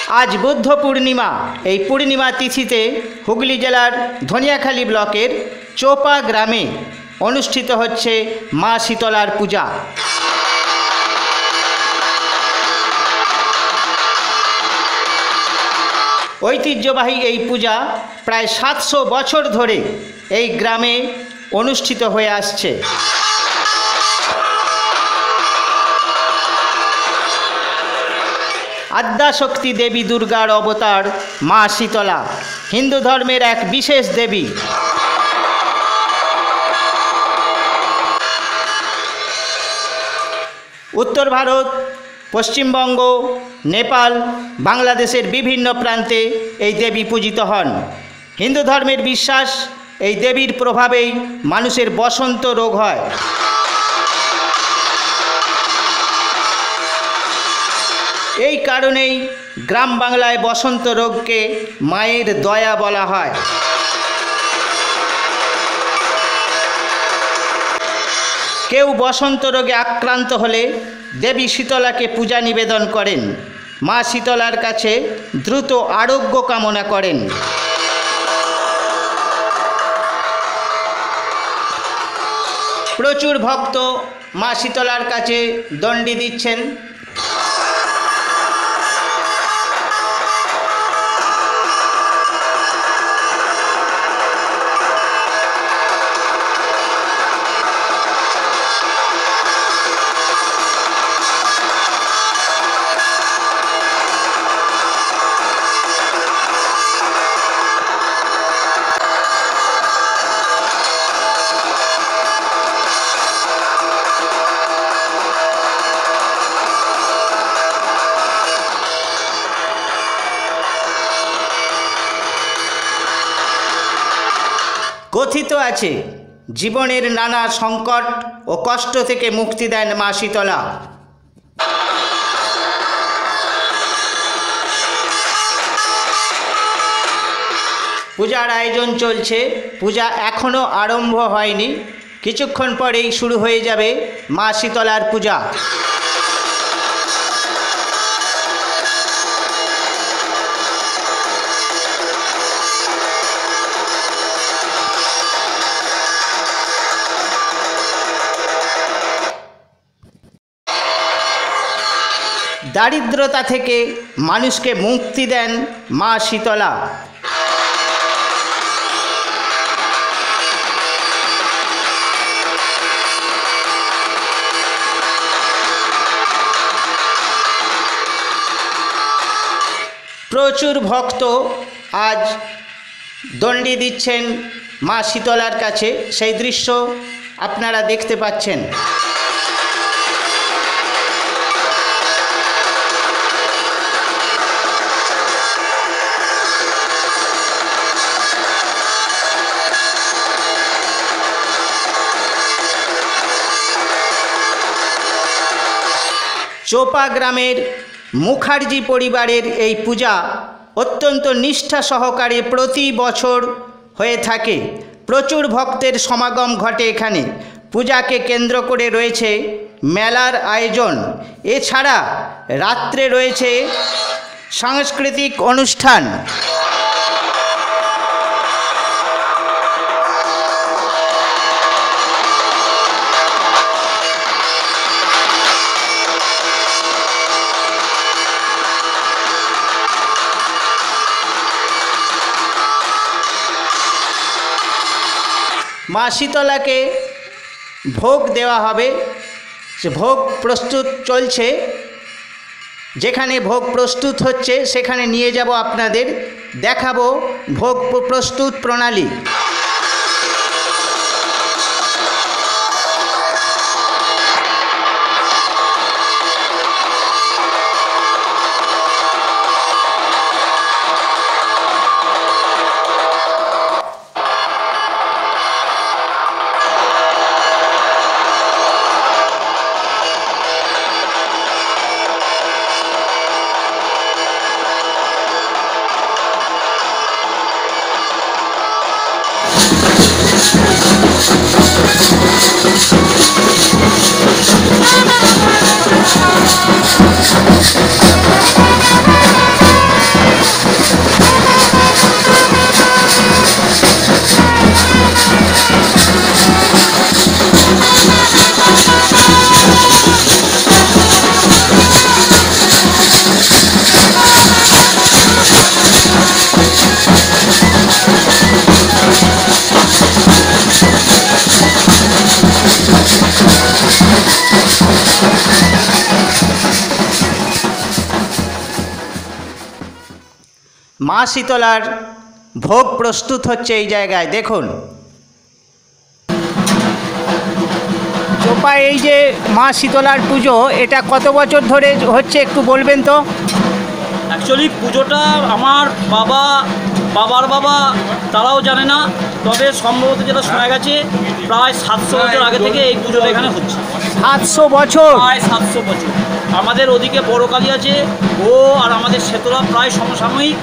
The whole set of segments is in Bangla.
আজ বুদ্ধ পূর্ণিমা। এই পূর্ণিমা তিথিতে হুগলি জেলার ধনিয়াখালী ব্লকের চোপা গ্রামে অনুষ্ঠিত হচ্ছে মা শীতলার পূজা। ঐতিহ্যবাহী এই পূজা প্রায় 700 বছর ধরে এই গ্রামে অনুষ্ঠিত হয়ে আসছে। আদ্যাশক্তি দেবী দুর্গার অবতার মা শীতলা হিন্দু ধর্মের এক বিশেষ দেবী। উত্তর ভারত, পশ্চিমবঙ্গ, নেপাল, বাংলাদেশের বিভিন্ন প্রান্তে এই দেবী পূজিত হন। হিন্দু ধর্মের বিশ্বাস, এই দেবীর প্রভাবেই মানুষের বসন্ত রোগ হয়। এই কারণেই গ্রাম বাংলায় বসন্ত রোগকে মায়ের দয়া বলা হয়। কেউ বসন্ত রোগে আক্রান্ত হলে দেবী শীতলাকে পূজা নিবেদন করেন। মা শীতলার কাছে দ্রুত আরোগ্য কামনা করেন। প্রচুর ভক্ত মা শীতলার কাছে দণ্ডি দিচ্ছেন। কথিত আছে, জীবনের নানা সংকট ও কষ্ট থেকে মুক্তি দেন মা শীতলা। পূজার আয়োজন চলছে। পূজা এখনও আরম্ভ হয়নি, কিছুক্ষণ পরেই শুরু হয়ে যাবে মা শীতলার পূজা। দারিদ্রতা থেকে মানুষকে মুক্তি দেন মা শীতলা। প্রচুর ভক্ত আজ দণ্ডি দিচ্ছেন মা শীতলার কাছে, সেই দৃশ্য আপনারা দেখতে পাচ্ছেন। চোপা গ্রামের মুখার্জি পরিবারের এই পূজা অত্যন্ত নিষ্ঠা সহকারে প্রতি বছর হয়ে থাকে। প্রচুর ভক্তের সমাগম ঘটে এখানে। পূজাকে কেন্দ্র করে রয়েছে মেলার আয়োজন। এছাড়া রাত্রে রয়েছে সাংস্কৃতিক অনুষ্ঠান। মা শীতলাকে ভোগ দেওয়া হবে। সে ভোগ প্রস্তুত চলছে। যেখানে ভোগ প্রস্তুত হচ্ছে সেখানে নিয়ে যাব, আপনাদের দেখাবো ভোগ প্রস্তুত প্রণালী। মা শীতলার ভোগ প্রস্তুত হচ্ছে এই জায়গায় দেখুন। চোপা এই যে মা শীতলার পুজো, এটা কত বছর ধরে হচ্ছে একটু বলবেন তো? অ্যাকচুয়ালি পুজোটা আমার বাবার বাবা তারাও জানে না, তবে সম্ভবত যেটা শোনা গেছে প্রায় 700 বছর আগে থেকে এই পুজোটা এখানে হচ্ছে। 700 বছর? প্রায় 700 বছর। আমাদের ওদিকে বড় কালী আছে, ও আর আমাদের শীতলা প্রায় সমসাময়িক।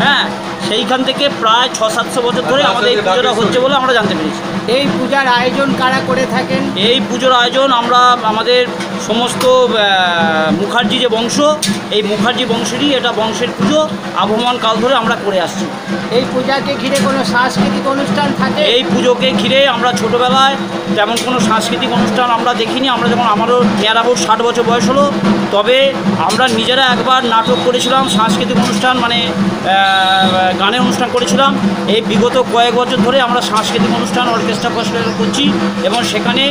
হ্যাঁ, সেইখান থেকে প্রায় 600-700 বছর ধরে আমাদের এই পুজোটা হচ্ছে বলে আমরা জানতে পেরেছি। এই পূজার আয়োজন কারা করে থাকেন? এই পুজোর আয়োজন আমরা আমাদের সমস্ত মুখার্জি যে বংশ, এই মুখার্জি বংশেরই এটা বংশের পুজো আবহমান কাল ধরে আমরা করে আসছি। এই পূজাকে ঘিরে কোনো সাংস্কৃতিক অনুষ্ঠান থাকে? এই পুজোকে ঘিরে আমরা ছোটোবেলায় তেমন কোনো সাংস্কৃতিক অনুষ্ঠান আমরা দেখিনি। আমরা যখন আমারও নিয়ার অ্যাবাউট 60 বছর বয়স হলো, তবে আমরা নিজেরা একবার নাটক করেছিলাম, সাংস্কৃতিক অনুষ্ঠান মানে গানের অনুষ্ঠান করেছিলাম। এই বিগত কয়েক বছর ধরে আমরা সাংস্কৃতিক অনুষ্ঠান অর্কেস্ট্রা করছি এবং সেখানে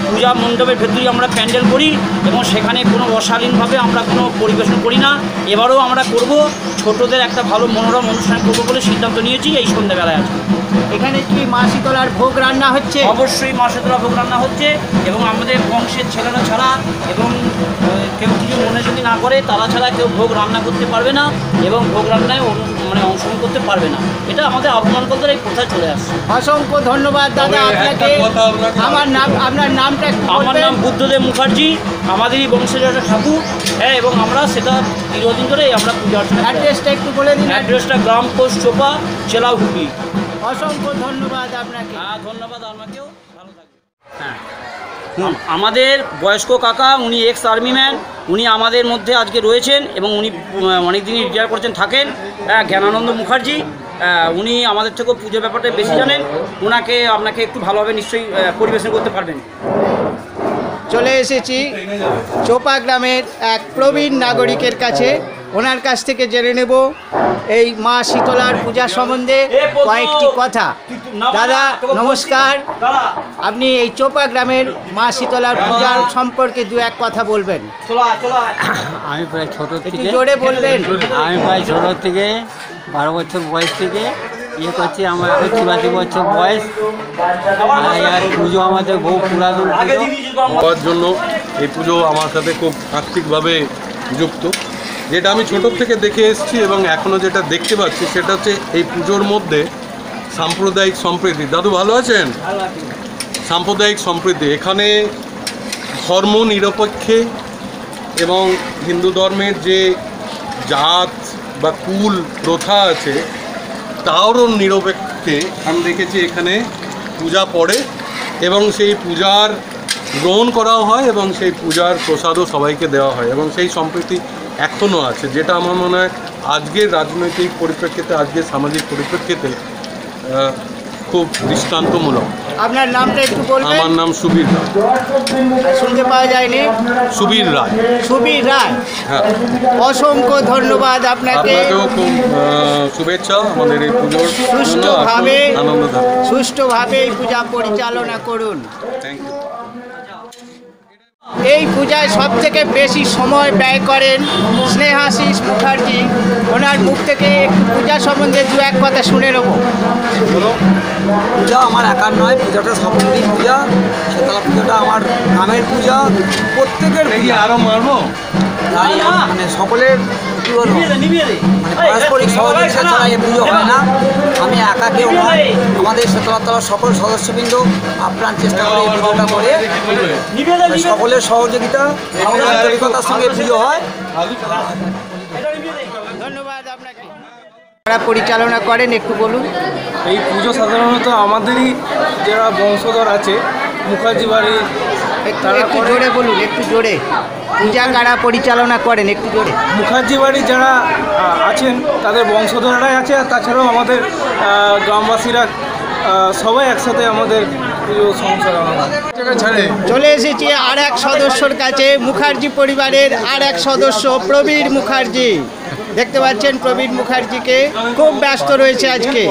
পূজা মণ্ডপের ভেতরেই আমরা প্যান্ডেল করি এবং সেখানে কোনো অশালীনভাবে আমরা কোনো পরিবেশন করি না। এবারেও আমরা করব, ছোটদের একটা ভালো মনোরম অনুষ্ঠান করবো বলে সিদ্ধান্ত নিয়েছি এই সন্ধ্যেবেলায় আছে। এখানে কি মা শীতলার ভোগ রান্না হচ্ছে? অবশ্যই মা শীতলা ভোগ রান্না হচ্ছে এবং আমাদের বংশের ছেলেরা ছাড়া এবং কেউ কিছু মনে যদি না করে তারা ছাড়া কেউ ভোগ রান্না করতে পারবে না এবং ভোগ রান্নায় অংশগ্রহণ করতে পারবে না। এটা আমাদের আবহমান কাল ধরে এই প্রথা চলে আসছে। অসংখ্য ধন্যবাদ দাদা আপনাকে। আপনার নামটা একটু বলবেন? আমার নাম বুদ্ধদেব মুখার্জি, আমাদেরই বংশের একটা ঠাকুর। হ্যাঁ, এবং আমরা সেটা দীর্ঘদিন ধরে আমরা পূজা অর্চনা। অ্যাড্রেসটা একটু বলে দিন। অ্যাড্রেসটা গ্রাম পোস্ট চোপা, জেলা হুগলি। অসংখ্য ধন্যবাদ আপনাকে। হ্যাঁ, ধন্যবাদ আমাকেও। ভালো থাকবেন। হ্যাঁ, আমাদের বয়স্ক কাকা, উনি এক্স আর্মিম্যান, উনি আমাদের মধ্যে আজকে রয়েছেন এবং উনি অনেক দিনই রিটায়ার করছেন থাকেন, জ্ঞানানন্দ মুখার্জি। উনি আমাদের থেকেও পুজোর ব্যাপারটা বেশি জানেন। আপনাকে একটু ভালোভাবে নিশ্চয়ই পরিবেশন করতে পারবেন। চলে এসেছি চোপা গ্রামের এক প্রবীণ নাগরিকের কাছে, ওনার কাছ থেকে জেনে নেব এই মা শীতলার পূজা সম্বন্ধে কয়েকটি কথা। দাদা নমস্কার, আপনি এই চোপা গ্রামের মা শীতলার পূজার সম্পর্কে দু এক কথা বলবেন। আমি প্রায় ছোটো থেকে জোরে বলবেন। আমি প্রায় ছোটো থেকে 12 বছর বয়স থেকে করছি। আমার 84 বছর বয়স। আর পুজো আমাদের বহু পুরাতন হওয়ার জন্য এই পুজো আমার সাথে খুব আর্থিকভাবে যুক্ত। যেটা আমি ছোটোর থেকে দেখে এসেছি এবং এখনও যেটা দেখতে পাচ্ছি সেটা হচ্ছে এই পুজোর মধ্যে সাম্প্রদায়িক সম্প্রীতি। দাদু ভালো আছেন? সাম্প্রদায়িক সম্প্রীতি এখানে ধর্ম নিরপেক্ষে এবং হিন্দু ধর্মের যে জাত বা কুল প্রথা আছে তারও নিরপেক্ষে আমি দেখেছি এখানে পূজা পড়ে এবং সেই পূজার গ্রহণ করাও হয় এবং সেই পূজার প্রসাদও সবাইকে দেওয়া হয় এবং সেই সম্প্রীতি এখনও আছে, যেটা আমার মনে হয় আজকের রাজনৈতিক পরিপ্রেক্ষিতে, আজকের সামাজিক পরিপ্রেক্ষিতে খুব দৃষ্টান্তমূলক। আপনার নামটা একটু বলবেন? আমার নাম সুবীর রায়। শুনতে পাওয়া যায়নি। সুবীর রায়। সুবীর রায়, হ্যাঁ। অসংখ্য ধন্যবাদ আপনাকে। আপনাকেও খুব শুভেচ্ছা আমাদের এই পুজোর। সুষ্ঠুভাবে এই পূজা পরিচালনা করুন। Thank you. এই পূজায় সব থেকে বেশি সময় ব্যয় করেন স্নেহাশিস মুখার্জি। ওনার মুখ থেকে একটু পূজা সম্বন্ধে দু এক কথা শুনে নেব। পূজা আমার একার নয়, পূজাটা সকলেরই পূজা। শীতলা পুজোটা আমার গ্রামের পূজা, প্রত্যেকের পূজা। আরো মারবো তাই মানে সকলের কী বলবো, মানে পারস্পরিক সহযোগিতা ছাড়া এই পুজো হয় না। আমি একা কেউ নয়, আমাদের শীতলাতলার সকল সদস্যবৃন্দ আপ্রাণ চেষ্টা করে এই পুজোটা করে। সকলের সহযোগিতা এবং আন্তরিকতার সঙ্গে পুজো হয়। ধন্যবাদ আপনাকে। যারা পরিচালনা করেন একটু বলুন। এই পুজো সাধারণত আমাদেরই যারা বংশধর আছে মুখার্জি বাড়ি একটু জোরে বলুন, একটু জোরে। পূজা কারা পরিচালনা করেন একটু জোরে? মুখার্জি বাড়ি যারা আছেন তাদের বংশধররাই আছে, আর তাছাড়াও আমাদের গ্রামবাসীরা সবাই একসাথে আমাদের পুজো সংসার চলে এসেছি আর এক সদস্যর কাছে, মুখার্জি পরিবারের আর এক সদস্য প্রবীর মুখার্জি। দেখতে পাচ্ছেন প্রবীর মুখার্জিকে, খুব ব্যস্ত রয়েছে আজকে।